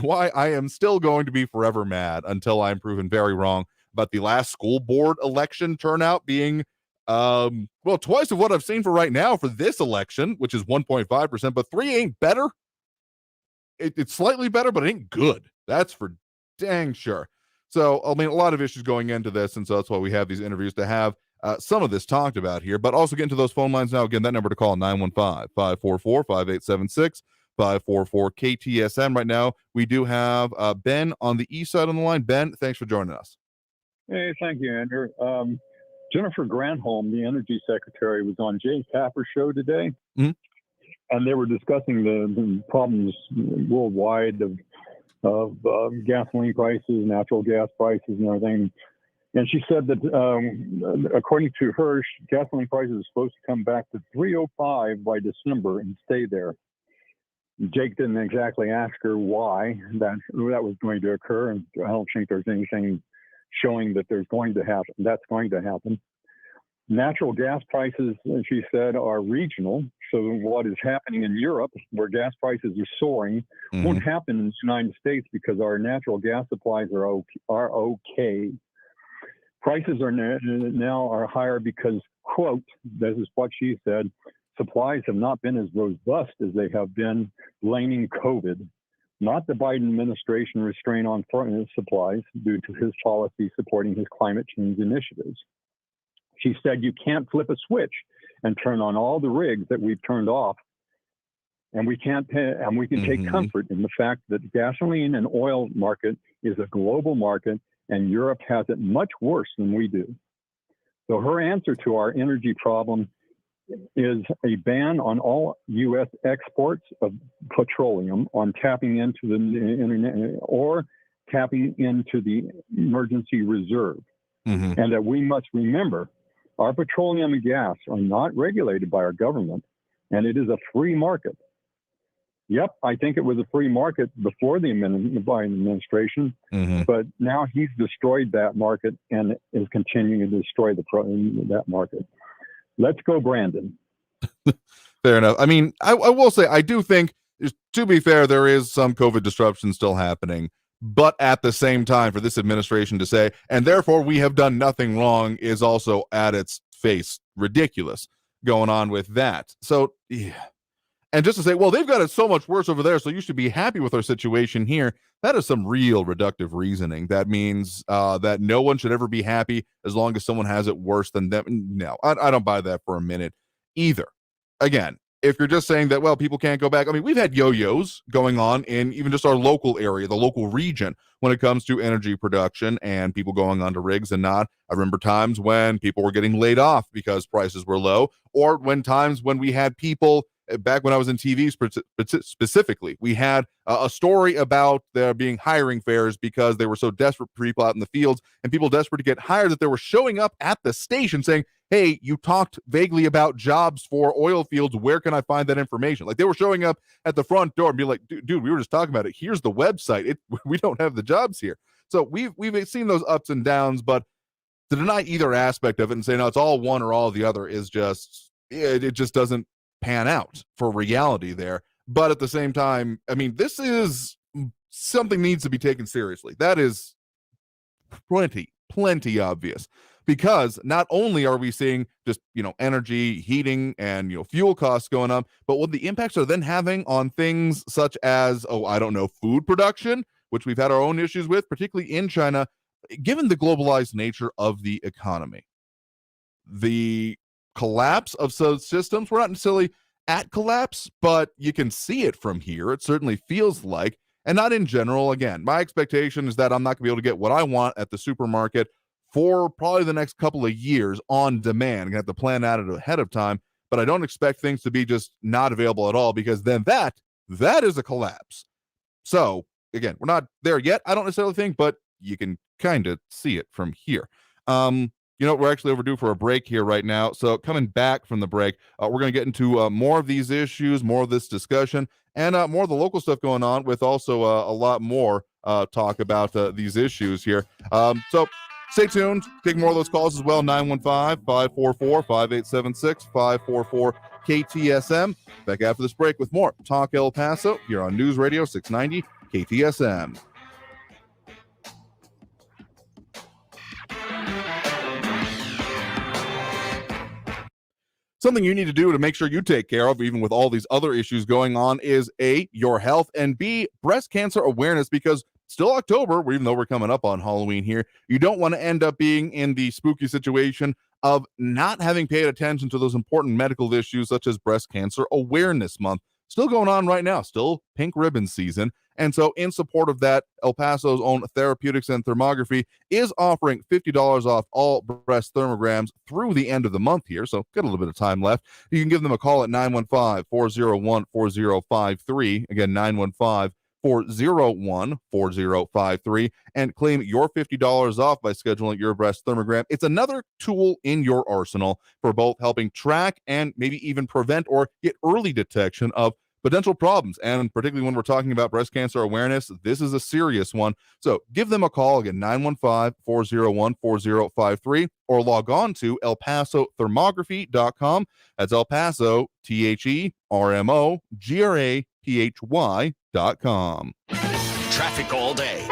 Speaker 2: I am still going to be forever mad until I'm proven very wrong about the last school board election turnout being, well, twice of what I've seen for right now for this election, which is 1.5%, but 3 ain't better. It's slightly better, but it ain't good. That's for dang sure. So, I mean, a lot of issues going into this, and so that's why we have these interviews to have some of this talked about here, but also get into those phone lines now. Again, that number to call, 915-544-5876, 544-KTSM. Right now, we do have Ben on the east side on the line. Ben, thanks for joining us.
Speaker 17: Hey, thank you, Andrew. Jennifer Granholm, the energy secretary, was on Jay Tapper's show today, and they were discussing the problems worldwide of gasoline prices, natural gas prices, and everything. And she said that, according to her, gasoline prices are supposed to come back to $3.05 by December and stay there. Jake didn't exactly ask her why that was going to occur, and I don't think there's anything showing that that's going to happen. Natural gas prices, she said, are regional. So what is happening in Europe, where gas prices are soaring, won't happen in the United States because our natural gas supplies are okay. Prices are now higher because, quote, this is what she said, supplies have not been as robust as they have been blaming COVID, not the Biden administration restraint on foreign supplies due to his policy supporting his climate change initiatives. She said you can't flip a switch and turn on all the rigs that we've turned off, and we can take comfort in the fact that the gasoline and oil market is a global market, and Europe has it much worse than we do. So her answer to our energy problem is a ban on all U.S. exports of petroleum, on tapping into the internet or tapping into the emergency reserve, and that we must remember our petroleum and gas are not regulated by our government, and it is a free market. Yep, I think it was a free market before the Biden administration, but now he's destroyed that market and is continuing to destroy that market. Let's go, Brandon.
Speaker 2: Fair enough. I mean, I will say, I do think, to be fair, there is some COVID disruption still happening. But at the same time, for this administration to say, and therefore we have done nothing wrong, is also at its face ridiculous going on with that. So, yeah. And just to say, well, they've got it so much worse over there, so you should be happy with our situation here. That is some real reductive reasoning. That means that no one should ever be happy as long as someone has it worse than them. No, I don't buy that for a minute either. Again, if you're just saying that, well, people can't go back. I mean, we've had yo-yos going on in even just our local area, the local region, when it comes to energy production and people going on to rigs and not. I remember times when people were getting laid off because prices were low, or times when we had people, back when I was in TV specifically, we had a story about there being hiring fairs because they were so desperate for people out in the fields and people desperate to get hired that they were showing up at the station saying, hey, you talked vaguely about jobs for oil fields. Where can I find that information? Like, they were showing up at the front door and be like, dude, we were just talking about it. Here's the website. We don't have the jobs here. So we've seen those ups and downs, but to deny either aspect of it and say, no, it's all one or all the other is just, it just doesn't pan out for reality there. But at the same time, I mean, this is something needs to be taken seriously. That is plenty obvious. Because not only are we seeing just, energy, heating, and, fuel costs going up, but what the impacts are then having on things such as, food production, which we've had our own issues with, particularly in China, given the globalized nature of the economy. The collapse of those systems, we're not necessarily at collapse, but you can see it from here. It certainly feels like, and not in general. Again, my expectation is that I'm not going to be able to get what I want at the supermarket for probably the next couple of years on demand. I'm going to have to plan out it ahead of time, but I don't expect things to be just not available at all, because then that is a collapse. So again, we're not there yet, I don't necessarily think, but you can kind of see it from here. We're actually overdue for a break here right now. So coming back from the break, we're going to get into more of these issues, more of this discussion, and more of the local stuff going on, with also a lot more talk about these issues here. So Stay tuned. Take more of those calls as well. 915-544-5876, 544-KTSM. Back after this break with more Talk El Paso here on News Radio 690 KTSM. Something you need to do to make sure you take care of, even with all these other issues going on, is A, your health, and B, breast cancer awareness, because still October, even though we're coming up on Halloween here, you don't want to end up being in the spooky situation of not having paid attention to those important medical issues such as Breast Cancer Awareness Month. Still going on right now, still pink ribbon season. And so in support of that, El Paso's own Therapeutics and Thermography is offering $50 off all breast thermograms through the end of the month here. So got a little bit of time left. You can give them a call at 915-401-4053. Again, 915-401-4053 and claim your $50 off by scheduling your breast thermogram. It's another tool in your arsenal for both helping track and maybe even prevent or get early detection of potential problems. And particularly when we're talking about breast cancer awareness, this is a serious one. So give them a call, again, 915-401-4053, or log on to elpasothermography.com. That's El Paso, TheRmography.com.
Speaker 3: Traffic all day.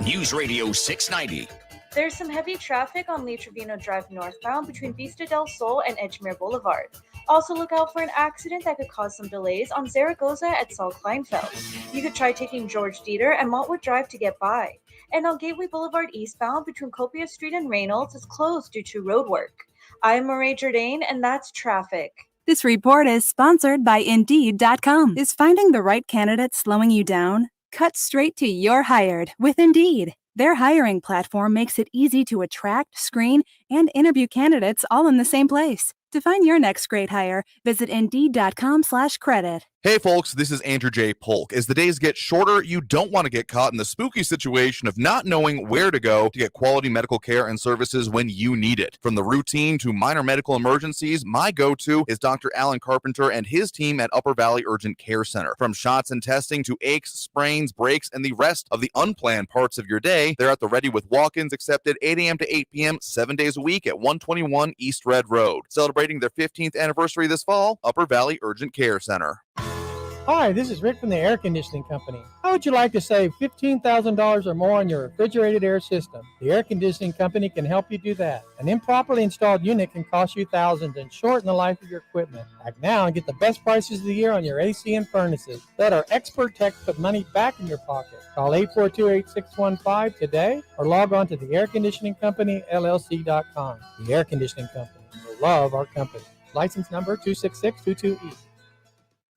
Speaker 3: News Radio 690.
Speaker 4: There's some heavy traffic on Lee Trevino Drive northbound between Vista del Sol and Edgemere Boulevard. Also look out for an accident that could cause some delays on Zaragoza at Saul Kleinfeld. You could try taking George Dieter and Montwood Drive to get by. And on Gateway Boulevard eastbound between Copia Street and Reynolds is closed due to road work. I'm Marae Jourdain, and that's traffic.
Speaker 14: This report is sponsored by Indeed.com. Is finding the right candidate slowing you down? Cut straight to you're hired with Indeed. Their hiring platform makes it easy to attract, screen, and interview candidates all in the same place. To find your next great hire, visit Indeed.com/credit.
Speaker 2: Hey folks, this is Andrew J. Polk. As the days get shorter, you don't want to get caught in the spooky situation of not knowing where to go to get quality medical care and services when you need it. From the routine to minor medical emergencies, my go-to is Dr. Alan Carpenter and his team at Upper Valley Urgent Care Center. From shots and testing to aches, sprains, breaks, and the rest of the unplanned parts of your day, they're at the ready with walk-ins accepted 8 a.m. to 8 p.m. 7 days a week at 121 East Red Road. Celebrating their 15th anniversary this fall, Upper Valley Urgent Care Center.
Speaker 9: Hi, this is Rick from the Air Conditioning Company. How would you like to save $15,000 or more on your refrigerated air system? The Air Conditioning Company can help you do that. An improperly installed unit can cost you thousands and shorten the life of your equipment. Act now and get the best prices of the year on your AC and furnaces. Let our expert tech put money back in your pocket. Call 842-8615 today or log on to theairconditioningcompanyllc.com. The Air Conditioning Company. You'll love our company. License number 26622E.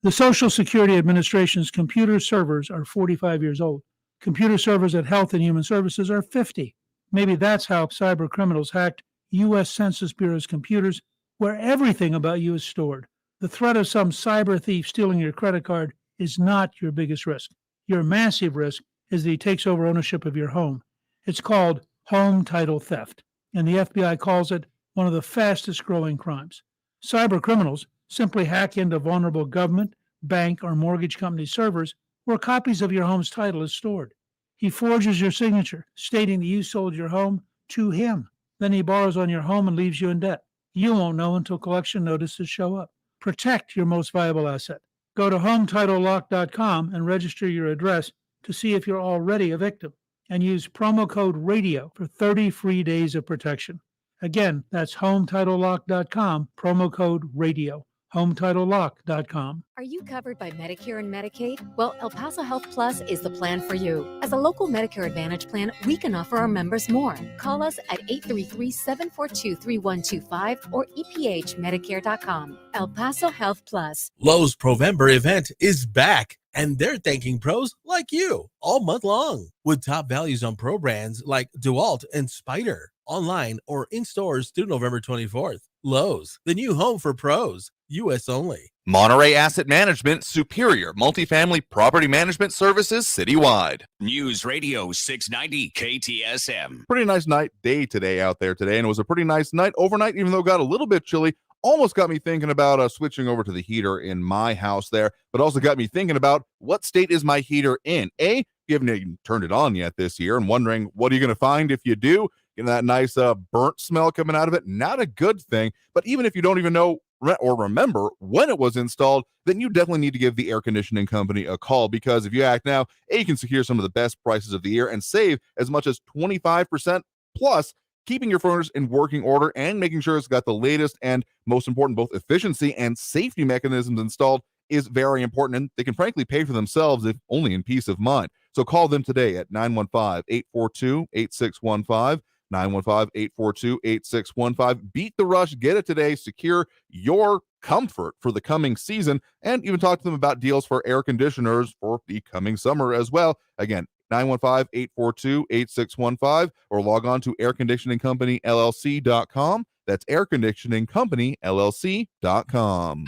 Speaker 18: The Social Security Administration's computer servers are 45 years old. Computer servers at Health and Human Services are 50. Maybe that's how cyber criminals hacked U.S. Census Bureau's computers, where everything about you is stored. The threat of some cyber thief stealing your credit card is not your biggest risk. Your massive risk is that he takes over ownership of your home. It's called home title theft, and the FBI calls it one of the fastest growing crimes. Cyber criminals simply hack into vulnerable government, bank, or mortgage company servers where copies of your home's title is stored. He forges your signature, stating that you sold your home to him. Then he borrows on your home and leaves you in debt. You won't know until collection notices show up. Protect your most valuable asset. Go to HometitleLock.com and register your address to see if you're already a victim. And use promo code RADIO for 30 free days of protection. Again, that's HometitleLock.com, promo code RADIO. HometitleLock.com.
Speaker 19: Are you covered by Medicare and Medicaid? Well, El Paso Health Plus is the plan for you. As a local Medicare Advantage plan, we can offer our members more. Call us at 833-742-3125 or EPHMedicare.com. El Paso Health Plus.
Speaker 5: Lowe's Provember event is back, and they're thanking pros like you all month long with top values on pro brands like DeWalt and Spyder. Online or in stores through November 24th. Lowe's, the new home for pros. U.S. only.
Speaker 2: Monterey Asset Management, superior multifamily property management services citywide.
Speaker 3: News Radio 690 KTSM.
Speaker 2: Pretty nice day today out there today, and it was a pretty nice night overnight, even though it got a little bit chilly. Almost got me thinking about switching over to the heater in my house there, but also got me thinking about what state is my heater in. You haven't even turned it on yet this year and wondering what are you going to find if you do. getting that nice burnt smell coming out of it. Not a good thing. But even if you don't even know or remember when it was installed, then you definitely need to give the air conditioning company a call, because if you act now, you can secure some of the best prices of the year and save as much as 25% plus, keeping your furnace in working order and making sure it's got the latest and most important, both efficiency and safety mechanisms installed is very important. And they can frankly pay for themselves, if only in peace of mind. So call them today at 915-842-8615. 915-842-8615. Beat the rush. Get it today. Secure your comfort for the coming season, and even talk to them about deals for air conditioners for the coming summer as well. Again, 915-842-8615, or log on to airconditioningcompanyllc.com. That's airconditioningcompanyllc.com.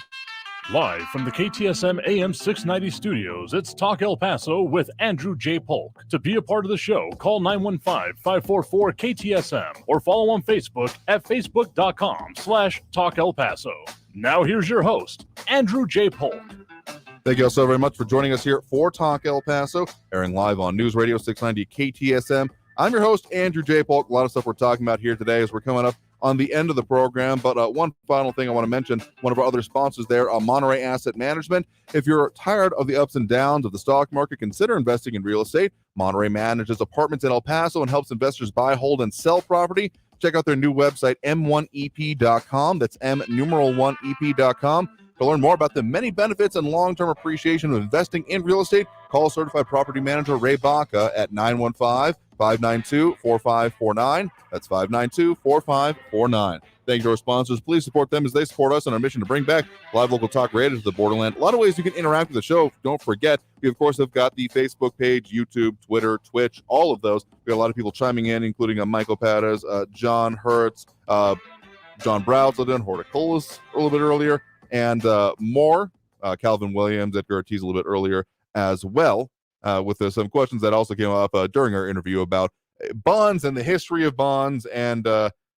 Speaker 1: Live from the KTSM AM 690 studios, it's Talk El Paso with Andrew J. Polk. To be a part of the show, call 915-544-KTSM or follow on Facebook at facebook.com/Talk El Paso. Now here's your host, Andrew J. Polk.
Speaker 2: Thank you all so very much for joining us here for Talk El Paso, airing live on News Radio 690 KTSM. I'm your host, Andrew J. Polk. A lot of stuff we're talking about here today as we're coming up on the end of the program. But one final thing I want to mention, one of our other sponsors there, Monterey Asset Management. If you're tired of the ups and downs of the stock market, consider investing in real estate. Monterey manages apartments in El Paso and helps investors buy, hold, and sell property. Check out their new website, m1ep.com. That's m1ep.com. To learn more about the many benefits and long-term appreciation of investing in real estate, call certified property manager Ray Baca at 915-592-4549. That's 592-4549. Thank you to our sponsors. Please support them as they support us on our mission to bring back live local talk radio to the borderland. A lot of ways you can interact with the show. Don't forget, we, of course, have got the Facebook page, YouTube, Twitter, Twitch, all of those. We got a lot of people chiming in, including Michael Pattas, John Hertz, John Browsledon, Horticulus a little bit earlier, and more. Calvin Williams, Edgar Ortiz a little bit earlier as well, with some questions that also came up during our interview about bonds and the history of bonds, and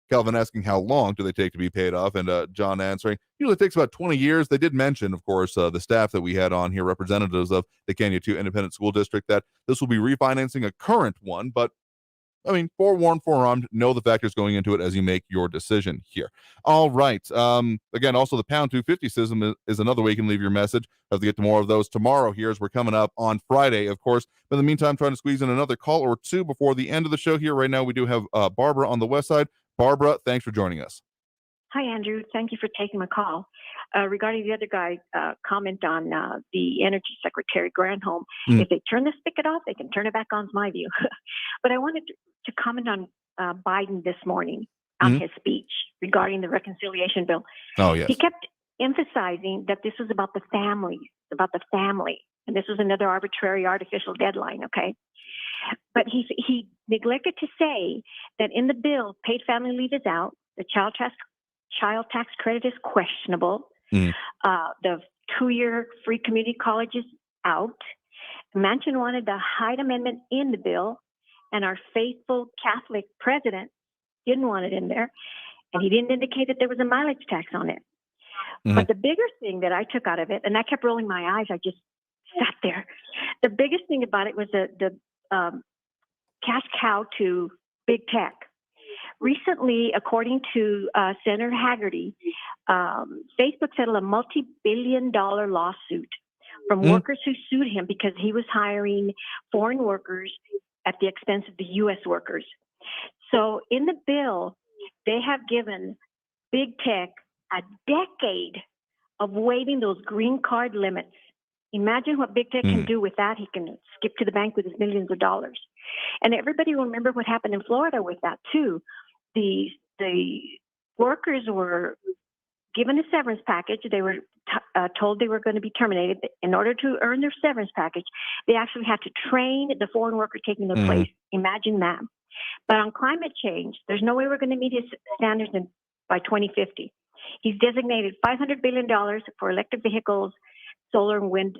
Speaker 2: Calvin asking how long do they take to be paid off, and John answering usually it takes about 20 years. They did mention, of course, the staff that we had on here, representatives of the Kenya 2 Independent School District, that this will be refinancing a current one, but I mean, forewarned, forearmed, know the factors going into it as you make your decision here. All right. Again, also the pound 250 system is another way you can leave your message. I'll have to get to more of those tomorrow here as we're coming up on Friday, of course. But in the meantime, trying to squeeze in another call or two before the end of the show here. Right now, we do have Barbara on the west side. Barbara, thanks for joining us.
Speaker 20: Hi, Andrew. Thank you for taking my call. Regarding the other guy comment on the Energy Secretary Granholm, if they turn the spigot off, they can turn it back on, is my view. But I wanted to comment on Biden this morning on his speech regarding the reconciliation bill.
Speaker 2: Oh, yes.
Speaker 20: He kept emphasizing that this was about the family, and this was another arbitrary, artificial deadline, okay? But he neglected to say that in the bill, paid family leave is out, the child tax credit is questionable, the 2-year free community college is out. Manchin wanted the Hyde Amendment in the bill, and our faithful Catholic president didn't want it in there, and he didn't indicate that there was a mileage tax on it. But the bigger thing that I took out of it, and I kept rolling my eyes, I just sat there. The biggest thing about it was the cash cow to big tech. Recently, according to Senator Haggerty, Facebook settled a multi-billion-dollar lawsuit from workers who sued him because he was hiring foreign workers at the expense of the U.S. workers. So in the bill, they have given big tech a decade of waiving those green card limits. Imagine what big tech can do with that. He can skip to the bank with his millions of dollars. And everybody remember what happened in Florida with that too. The workers were given a severance package. They were told they were going to be terminated. In order to earn their severance package, they actually had to train the foreign worker taking their place. Imagine that. But on climate change, there's no way we're going to meet his standards by 2050. He's designated $500 billion for electric vehicles, solar and wind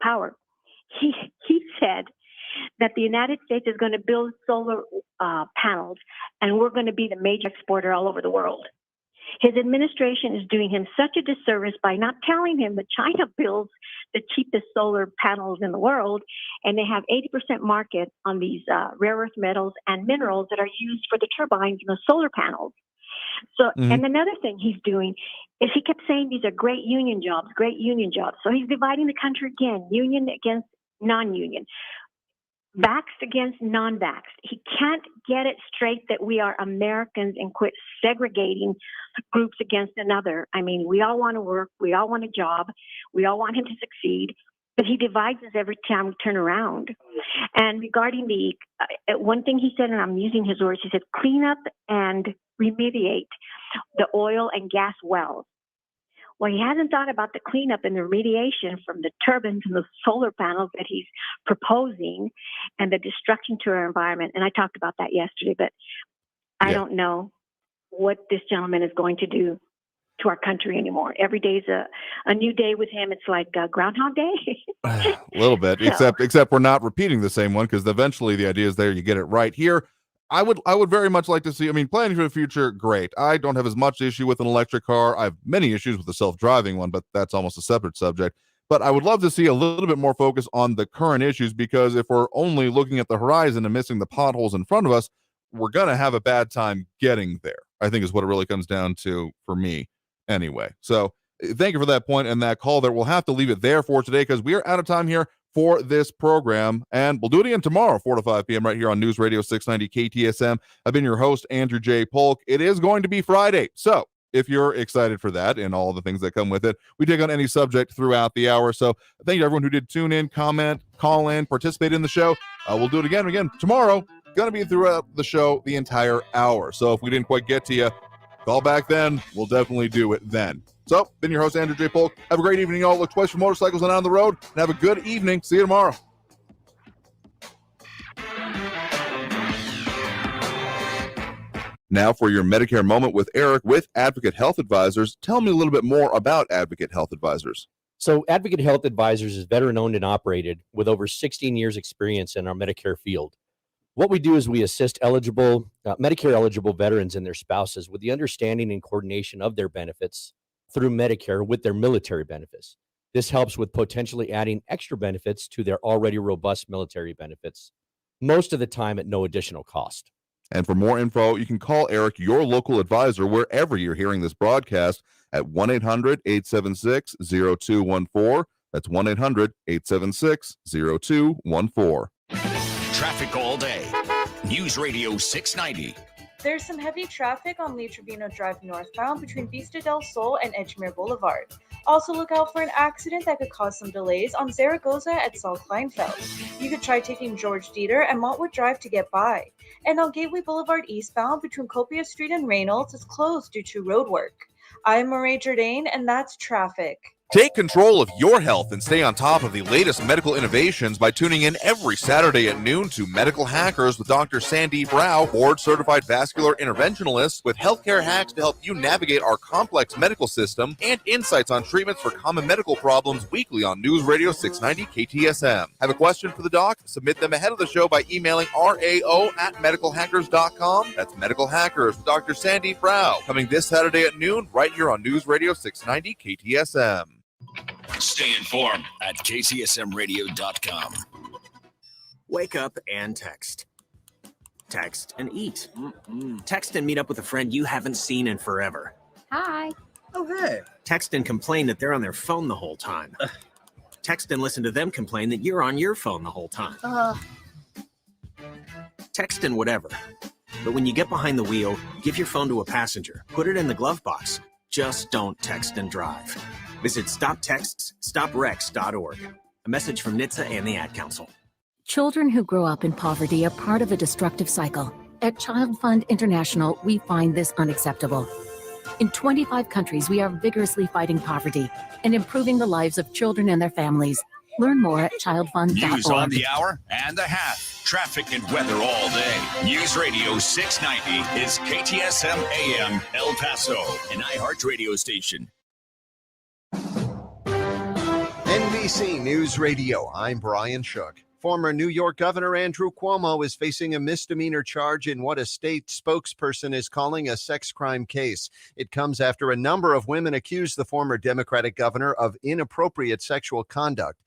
Speaker 20: power. He said that the United States is going to build solar panels, and we're going to be the major exporter all over the world. His administration is doing him such a disservice by not telling him that China builds the cheapest solar panels in the world, and they have 80% market on these rare earth metals and minerals that are used for the turbines and the solar panels. So, and another thing he's doing is he kept saying these are great union jobs, great union jobs. So he's dividing the country again, union against non-union, vaxxed against non-vaxxed. He can't get it straight that we are Americans and quit segregating groups against another. I mean, we all want to work. We all want a job. We all want him to succeed. But he divides us every time we turn around. And regarding the one thing he said, and I'm using his words, he said, clean up and remediate the oil and gas wells. Well, he hasn't thought about the cleanup and the remediation from the turbines and the solar panels that he's proposing and the destruction to our environment. And I talked about that yesterday, but I don't know what this gentleman is going to do to our country anymore. Every day's a new day with him. It's like Groundhog Day.
Speaker 2: A little bit, except we're not repeating the same one, because eventually the idea is there, you get it right. Here, I would very much like to see, I mean, planning for the future, great. I don't have as much issue with an electric car. I have many issues with the self-driving one, but that's almost a separate subject. But I would love to see a little bit more focus on the current issues, because if we're only looking at the horizon and missing the potholes in front of us, we're going to have a bad time getting there, I think is what it really comes down to for me anyway. So thank you for that point and that call there. We'll have to leave it there for today, because we are out of time here for this program, and we'll do it again tomorrow, 4 to 5 p.m. right here on News Radio 690 KTSM. I've been your host, Andrew J. Polk. It is going to be Friday, so if you're excited for that and all the things that come with it, we take on any subject throughout the hour. So thank you to everyone who did tune in, comment, call in, participate in the show. We'll do it again tomorrow. Going to be throughout the show the entire hour. So if we didn't quite get to you, call back then. We'll definitely do it then. So, been your host, Andrew J. Polk. Have a great evening, y'all. Look twice for motorcycles and on the road. And have a good evening. See you tomorrow. Now for your Medicare Moment with Eric with Advocate Health Advisors. Tell me a little bit more about Advocate Health Advisors.
Speaker 21: So Advocate Health Advisors is veteran-owned and operated with over 16 years experience in our Medicare field. What we do is we assist Medicare-eligible veterans and their spouses with the understanding and coordination of their benefits through Medicare with their military benefits. This helps with potentially adding extra benefits to their already robust military benefits, most of the time at no additional cost.
Speaker 2: And for more info, you can call Eric, your local advisor, wherever you're hearing this broadcast at 1-800-876-0214. That's 1-800-876-0214.
Speaker 3: Traffic all day. News Radio 690.
Speaker 4: There's some heavy traffic on Lee Trevino Drive northbound between Vista del Sol and Edgemere Boulevard. Also look out for an accident that could cause some delays on Zaragoza at Saul Kleinfeld. You could try taking George Dieter and Montwood Drive to get by. And on Gateway Boulevard eastbound between Copia Street and Reynolds is closed due to road work. I'm Marae Jourdain, and that's traffic.
Speaker 2: Take control of your health and stay on top of the latest medical innovations by tuning in every Saturday at noon to Medical Hackers with Dr. Sandy Brow, board-certified vascular interventionalist, with healthcare hacks to help you navigate our complex medical system and insights on treatments for common medical problems weekly on News Radio 690 KTSM. Have a question for the doc? Submit them ahead of the show by emailing rao@medicalhackers.com. That's Medical Hackers with Dr. Sandy Brow, coming this Saturday at noon right here on News Radio 690 KTSM.
Speaker 3: Stay informed at ktsmradio.com.
Speaker 22: Wake up and text. Text and eat. Text and meet up with a friend you haven't seen in forever.
Speaker 23: Hi.
Speaker 22: Oh, hey. Text and complain that they're on their phone the whole time. Text and listen to them complain that you're on your phone the whole time. Text and whatever. But when you get behind the wheel, give your phone to a passenger. Put it in the glove box. Just don't text and drive. Visit StopTextsStopWrecks.org. A message from NHTSA and the Ad Council.
Speaker 19: Children who grow up in poverty are part of a destructive cycle. At Child Fund International, we find this unacceptable. In 25 countries, we are vigorously fighting poverty and improving the lives of children and their families. Learn more at childfund.org.
Speaker 3: News on the hour and the hat. Traffic and weather all day. News Radio 690 is KTSM AM El Paso, an iHeart radio station.
Speaker 24: NBC News Radio, I'm Brian Shook.
Speaker 6: Former New York Governor Andrew Cuomo is facing a misdemeanor charge in what a state spokesperson is calling a sex crime case. It comes after a number of women accused the former Democratic governor of inappropriate sexual conduct.